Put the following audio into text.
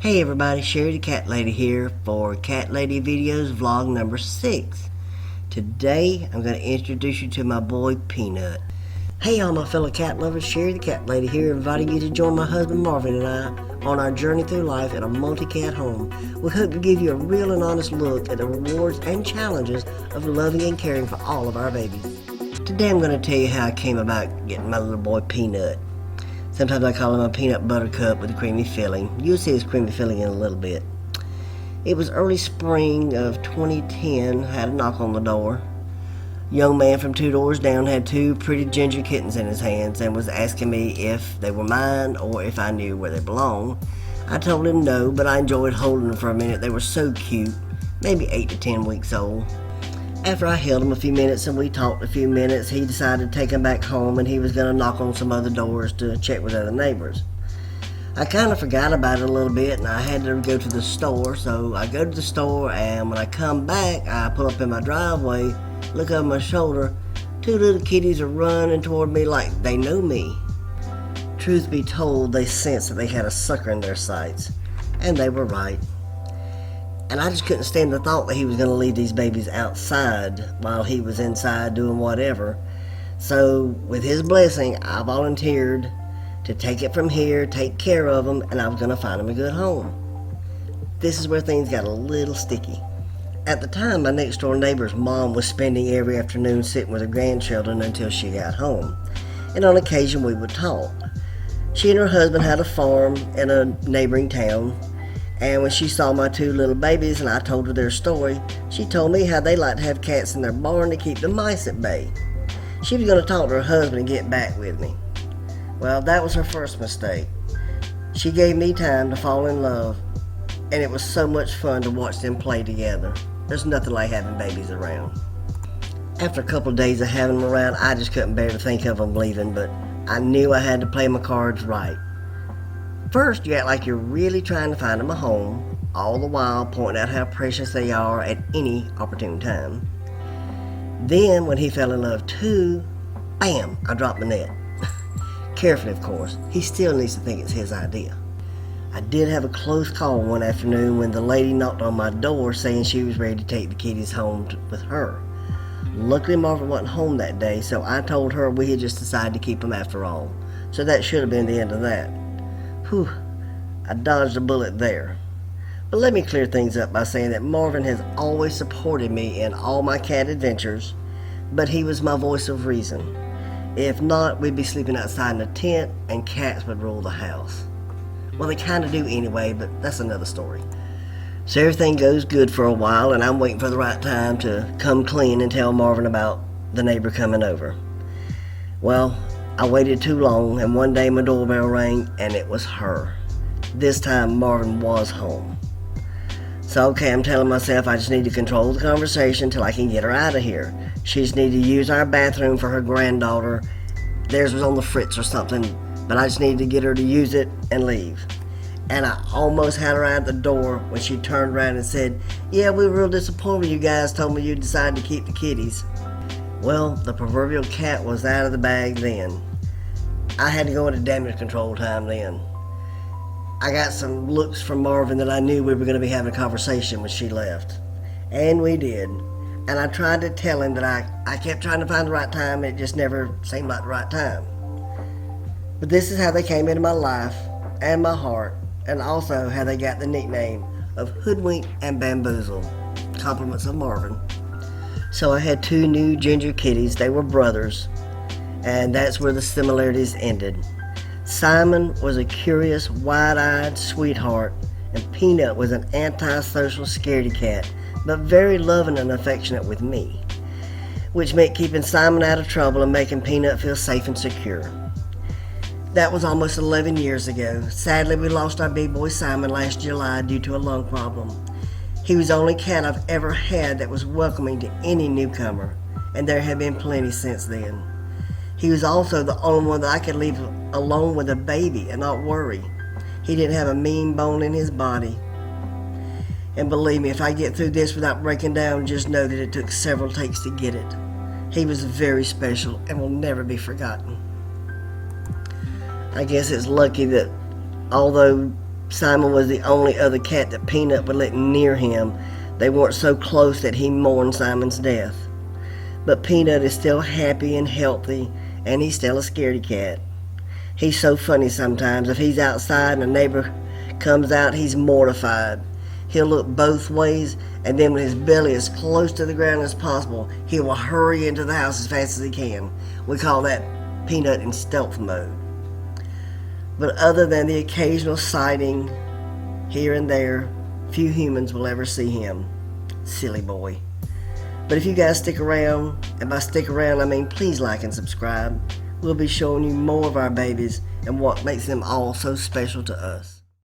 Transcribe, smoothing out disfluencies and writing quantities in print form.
Hey everybody, Sherry the Cat Lady here for Catlady Videos vlog number 6. Today I'm going to introduce you to my boy Peanut. Hey all my fellow cat lovers, Sherry the Cat Lady here, inviting you to join my husband Marvin and I on our journey through life in a multi-cat home. We hope to give you a real and honest look at the rewards and challenges of loving and caring for all of our babies. Today I'm going to tell you how I came about getting my little boy Peanut. Sometimes I call him a peanut butter cup with a creamy filling. You'll see his creamy filling in a little bit. It was early spring of 2010. I had a knock on the door. A young man from 2 doors down had 2 pretty ginger kittens in his hands and was asking me if they were mine or if I knew where they belonged. I told him no, but I enjoyed holding them for a minute. They were so cute, maybe 8 to 10 weeks old. After I held him a few minutes and we talked a few minutes, he decided to take him back home and he was going to knock on some other doors to check with other neighbors. I kind of forgot about it a little bit and I had to go to the store, so I go to the store and when I come back, I pull up in my driveway, look over my shoulder, 2 little kitties are running toward me like they know me. Truth be told, they sensed that they had a sucker in their sights, and they were right. And I just couldn't stand the thought that he was going to leave these babies outside while he was inside doing whatever. So, with his blessing, I volunteered to take it from here, take care of them, and I was going to find him a good home. This is where things got a little sticky. At the time, my next door neighbor's mom was spending every afternoon sitting with her grandchildren until she got home. And on occasion, we would talk. She and her husband had a farm in a neighboring town. And when she saw my 2 little babies and I told her their story, she told me how they like to have cats in their barn to keep the mice at bay. She was going to talk to her husband and get back with me. Well, that was her first mistake. She gave me time to fall in love, and it was so much fun to watch them play together. There's nothing like having babies around. After a couple of days of having them around, I just couldn't bear to think of them leaving, but I knew I had to play my cards right. First, you act like you're really trying to find them a home, all the while pointing out how precious they are at any opportune time. Then, when he fell in love too, bam, I dropped the net. Carefully, of course. He still needs to think it's his idea. I did have a close call one afternoon when the lady knocked on my door saying she was ready to take the kitties home with her. Luckily, Marvin wasn't home that day, so I told her we had just decided to keep them after all. So that should have been the end of that. Whew, I dodged a bullet there. But let me clear things up by saying that Marvin has always supported me in all my cat adventures, but he was my voice of reason. If not, we'd be sleeping outside in a tent and cats would rule the house. Well, they kind of do anyway, but that's another story. So everything goes good for a while and I'm waiting for the right time to come clean and tell Marvin about the neighbor coming over. Well, I waited too long, and one day my doorbell rang, and it was her. This time, Marvin was home. So, okay, I'm telling myself I just need to control the conversation till I can get her out of here. She just needed to use our bathroom for her granddaughter. Theirs was on the fritz or something, but I just needed to get her to use it and leave. And I almost had her out the door when she turned around and said, "Yeah, we were real disappointed when you guys told me you decided to keep the kitties." Well, the proverbial cat was out of the bag then. I had to go into damage control time then. I got some looks from Marvin that I knew we were going to be having a conversation when she left. And we did. And I tried to tell him that I kept trying to find the right time and it just never seemed like the right time. But this is how they came into my life and my heart, and also how they got the nickname of Hoodwink and Bamboozle, compliments of Marvin. So I had 2 new ginger kitties. They were brothers, and that's where the similarities ended. Simon was a curious, wide-eyed sweetheart, and Peanut was an antisocial scaredy cat, but very loving and affectionate with me, which meant keeping Simon out of trouble and making Peanut feel safe and secure. That was almost 11 years ago. Sadly, we lost our big boy Simon last July due to a lung problem. He was the only cat I've ever had that was welcoming to any newcomer, and there have been plenty since then. He was also the only one that I could leave alone with a baby and not worry. He didn't have a mean bone in his body. And believe me, if I get through this without breaking down, just know that it took several takes to get it. He was very special and will never be forgotten. I guess it's lucky that although Simon was the only other cat that Peanut would let near him. They weren't so close that he mourned Simon's death. But Peanut is still happy and healthy, and he's still a scaredy cat. He's so funny sometimes. If he's outside and a neighbor comes out, he's mortified. He'll look both ways, and then when his belly is close to the ground as possible, he will hurry into the house as fast as he can. We call that Peanut in stealth mode. But other than the occasional sighting here and there, few humans will ever see him. Silly boy. But if you guys stick around, and by stick around I mean please like and subscribe, we'll be showing you more of our babies and what makes them all so special to us.